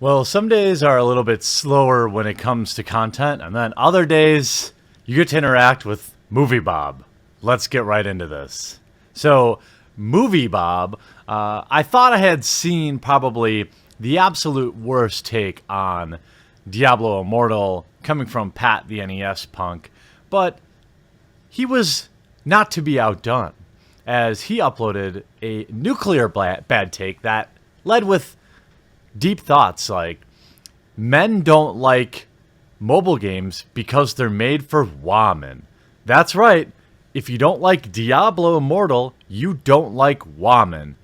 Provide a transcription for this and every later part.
Well, some days are a little bit slower when it comes to content, and then other days you get to interact with Movie Bob. Let's get right into this. So, Movie Bob, I thought I had seen probably the absolute worst take on Diablo Immortal coming from Pat the NES punk, but he was not to be outdone, as he uploaded a nuclear bad take that led with deep thoughts like men don't like mobile games because they're made for women. That's right. If you don't like Diablo Immortal, you don't like women.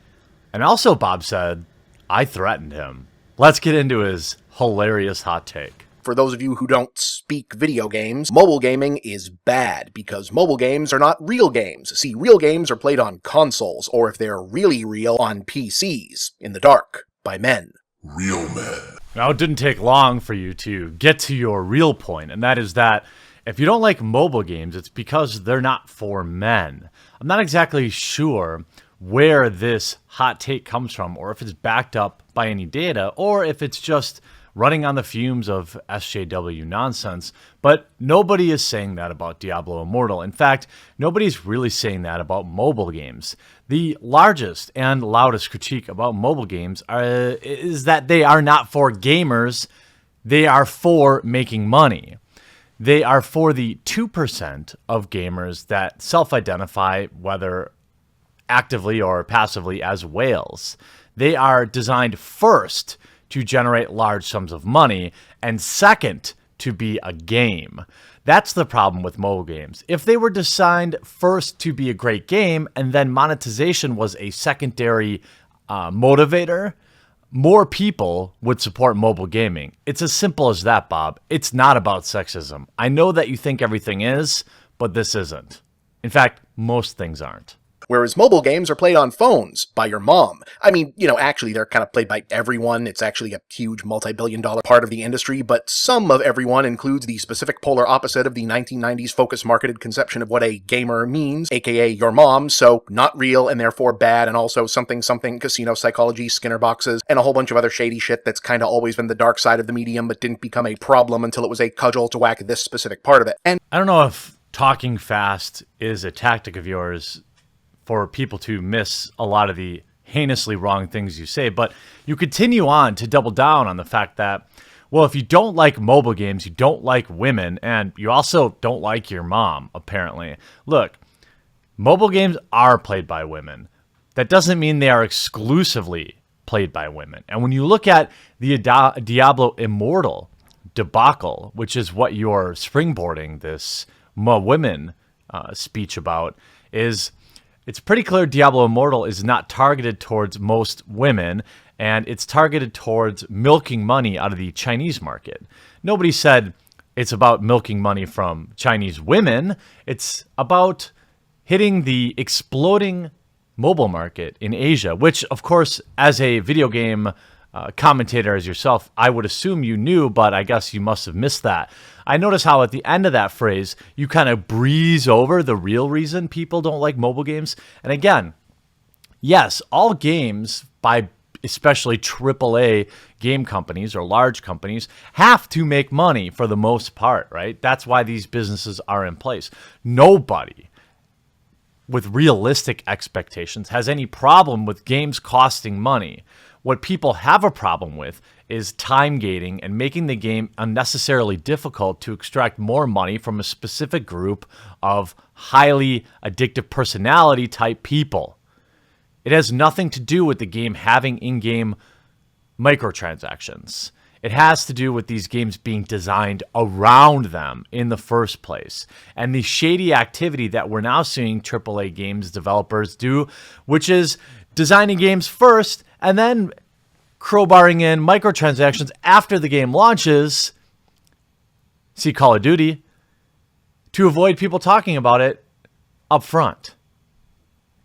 And also, Bob said, I threatened him. Let's get into his hilarious hot take. For those of you who don't speak video games, mobile gaming is bad because mobile games are not real games. See, real games are played on consoles, or if they're really real, on PCs, in the dark, by men. Real men. Now, it didn't take long for you to get to your real point, and that is that if you don't like mobile games, it's because they're not for men. I'm not exactly sure where this hot take comes from, or if it's backed up by any data, or if it's just running on the fumes of SJW nonsense, but nobody is saying that about Diablo Immortal. In fact, nobody's really saying that about mobile games. The largest and loudest critique about mobile games is that they are not for gamers, they are for making money. They are for the 2% of gamers that self-identify, whether actively or passively, as whales. They are designed first to generate large sums of money, and second, to be a game. That's the problem with mobile games. If they were designed first to be a great game, and then monetization was a secondary motivator, more people would support mobile gaming. It's as simple as that, Bob. It's not about sexism. I know that you think everything is, but this isn't. In fact, most things aren't. Whereas mobile games are played on phones by your mom. I mean, actually they're kind of played by everyone. It's actually a huge multi-billion-dollar part of the industry, but some of everyone includes the specific polar opposite of the 1990s focus-marketed conception of what a gamer means, aka your mom, so not real and therefore bad, and also something casino psychology, Skinner boxes, and a whole bunch of other shady shit that's kind of always been the dark side of the medium but didn't become a problem until it was a cudgel to whack this specific part of it. And I don't know if talking fast is a tactic of yours for people to miss a lot of the heinously wrong things you say, but you continue on to double down on the fact that, well, if you don't like mobile games, you don't like women, and you also don't like your mom, apparently. Look, mobile games are played by women. That doesn't mean they are exclusively played by women. And when you look at the Diablo Immortal debacle, which is what you're springboarding this women speech about, it's pretty clear Diablo Immortal is not targeted towards most women, and it's targeted towards milking money out of the Chinese market. Nobody said it's about milking money from Chinese women. It's about hitting the exploding mobile market in Asia, which, of course, as a video game commentator as yourself, I would assume you knew, but I guess you must have missed that. I notice how at the end of that phrase, you kind of breeze over the real reason people don't like mobile games. And again, yes, all games by especially AAA game companies or large companies have to make money for the most part, right? That's why these businesses are in place. Nobody with realistic expectations has any problem with games costing money. What people have a problem with is time gating and making the game unnecessarily difficult to extract more money from a specific group of highly addictive personality type people. It has nothing to do with the game having in-game microtransactions. It has to do with these games being designed around them in the first place. And the shady activity that we're now seeing AAA games developers do, which is designing games first and then crowbarring in microtransactions after the game launches, see Call of Duty, to avoid people talking about it up front.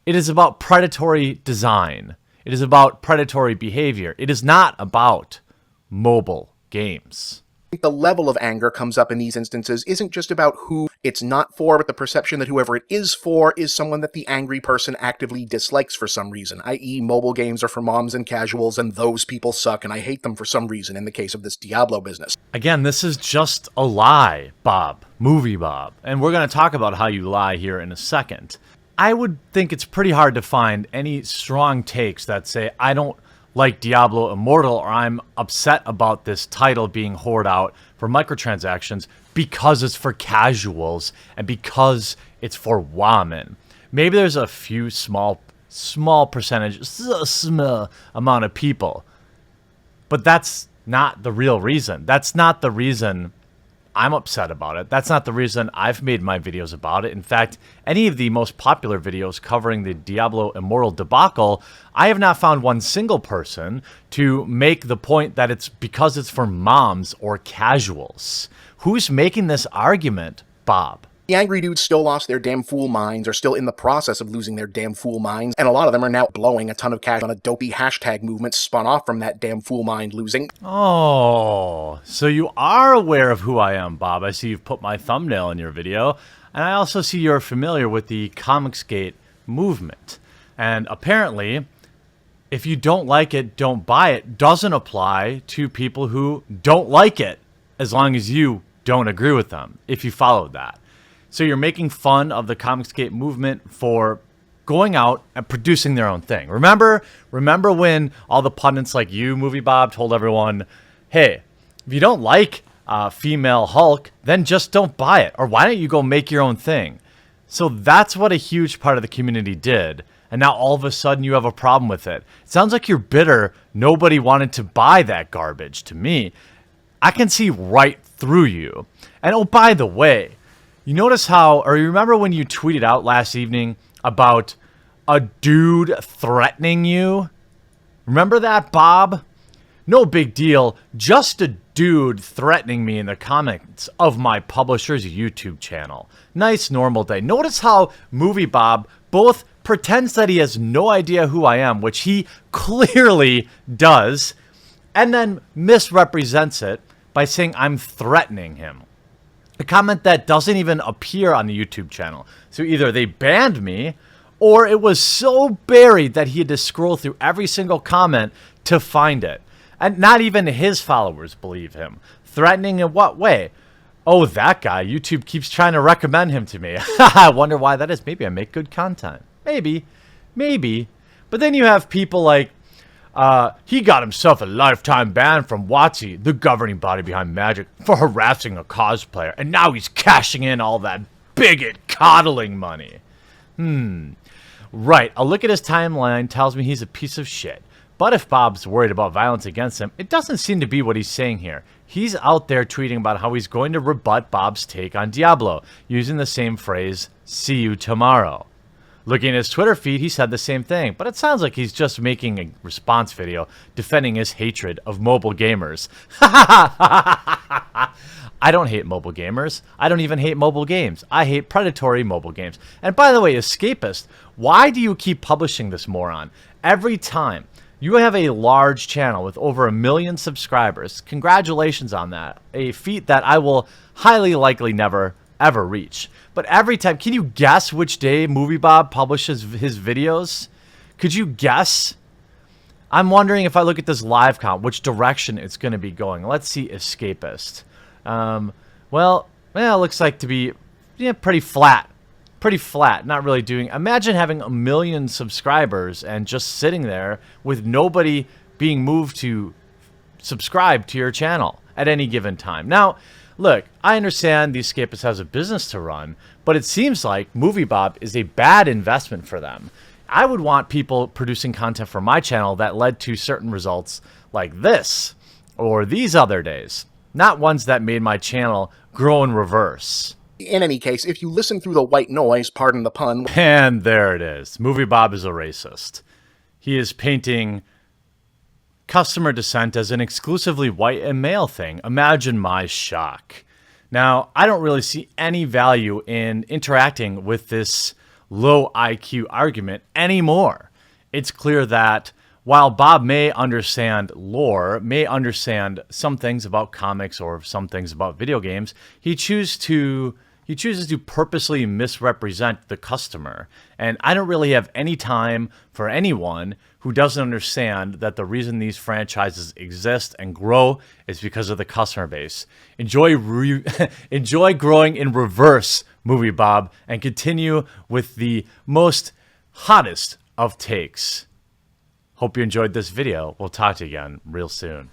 It is about predatory design. It is about predatory behavior. It is not about mobile games. The level of anger comes up in these instances isn't just about who it's not for, but the perception that whoever it is for is someone that the angry person actively dislikes for some reason, i.e. mobile games are for moms and casuals, and those people suck, and I hate them for some reason in the case of this Diablo business. Again, this is just a lie, Bob, Movie Bob, and we're going to talk about how you lie here in a second. I would think it's pretty hard to find any strong takes that say, I don't like Diablo Immortal, or I'm upset about this title being hoarded out for microtransactions because it's for casuals and because it's for women. Maybe there's a few small percentage, small amount of people, but that's not the real reason. That's not the reason I'm upset about it. That's not the reason I've made my videos about it. In fact, any of the most popular videos covering the Diablo Immortal debacle, I have not found one single person to make the point that it's because it's for moms or casuals. Who's making this argument, Bob? The angry dudes still lost their damn fool minds, are still in the process of losing their damn fool minds, and a lot of them are now blowing a ton of cash on a dopey hashtag movement spun off from that damn fool mind losing. Oh, so you are aware of who I am, Bob. I see you've put my thumbnail in your video, and I also see you're familiar with the Comicsgate movement. And apparently, if you don't like it, don't buy it doesn't apply to people who don't like it, as long as you don't agree with them, if you followed that. So you're making fun of the Comicsgate movement for going out and producing their own thing. Remember when all the pundits like you, Movie Bob, told everyone, hey, if you don't like female Hulk, then just don't buy it. Or why don't you go make your own thing? So that's what a huge part of the community did. And now all of a sudden you have a problem with it. It sounds like you're bitter. Nobody wanted to buy that garbage to me. I can see right through you. And oh, by the way, you notice how, or you remember when you tweeted out last evening about a dude threatening you? Remember that, Bob? No big deal. Just a dude threatening me in the comments of my publisher's YouTube channel. Nice normal day. Notice how Movie Bob both pretends that he has no idea who I am, which he clearly does, and then misrepresents it by saying I'm threatening him. A comment that doesn't even appear on the YouTube channel. So either they banned me, or it was so buried that he had to scroll through every single comment to find it. And not even his followers believe him. Threatening in what way? Oh, that guy. YouTube keeps trying to recommend him to me. I wonder why that is. Maybe I make good content. Maybe. But then you have people like, he got himself a lifetime ban from WotC, the governing body behind Magic, for harassing a cosplayer, and now he's cashing in all that bigot coddling money. Right, a look at his timeline tells me he's a piece of shit. But if Bob's worried about violence against him, it doesn't seem to be what he's saying here. He's out there tweeting about how he's going to rebut Bob's take on Diablo, using the same phrase, "see you tomorrow." Looking at his Twitter feed, he said the same thing, but it sounds like he's just making a response video defending his hatred of mobile gamers. I don't hate mobile gamers. I don't even hate mobile games. I hate predatory mobile games. And by the way, Escapist, why do you keep publishing this moron? Every time. You have a large channel with over 1 million subscribers. Congratulations on that. A feat that I will highly likely never, ever reach. But every time, can you guess which day Movie Bob publishes his videos? Could you guess? I'm wondering if I look at this live count, which direction it's going to be going. Let's see, Escapist. Well, it looks like to be pretty flat. Pretty flat, not really doing. Imagine having 1 million subscribers and just sitting there with nobody being moved to subscribe to your channel at any given time. Now, look, I understand the Escapist has a business to run, but it seems like Movie Bob is a bad investment for them. I would want people producing content for my channel that led to certain results like this or these other days, not ones that made my channel grow in reverse. In any case, if you listen through the white noise, pardon the pun... And there it is. Movie Bob is a racist. He is painting customer dissent as an exclusively white and male thing. Imagine my shock. Now, I don't really see any value in interacting with this low IQ argument anymore. It's clear that while Bob may understand lore, may understand some things about comics or some things about video games, he chooses to purposely misrepresent the customer. And I don't really have any time for anyone who doesn't understand that the reason these franchises exist and grow is because of the customer base. Enjoy growing in reverse, Movie Bob, and continue with the most hottest of takes. Hope you enjoyed this video. We'll talk to you again real soon.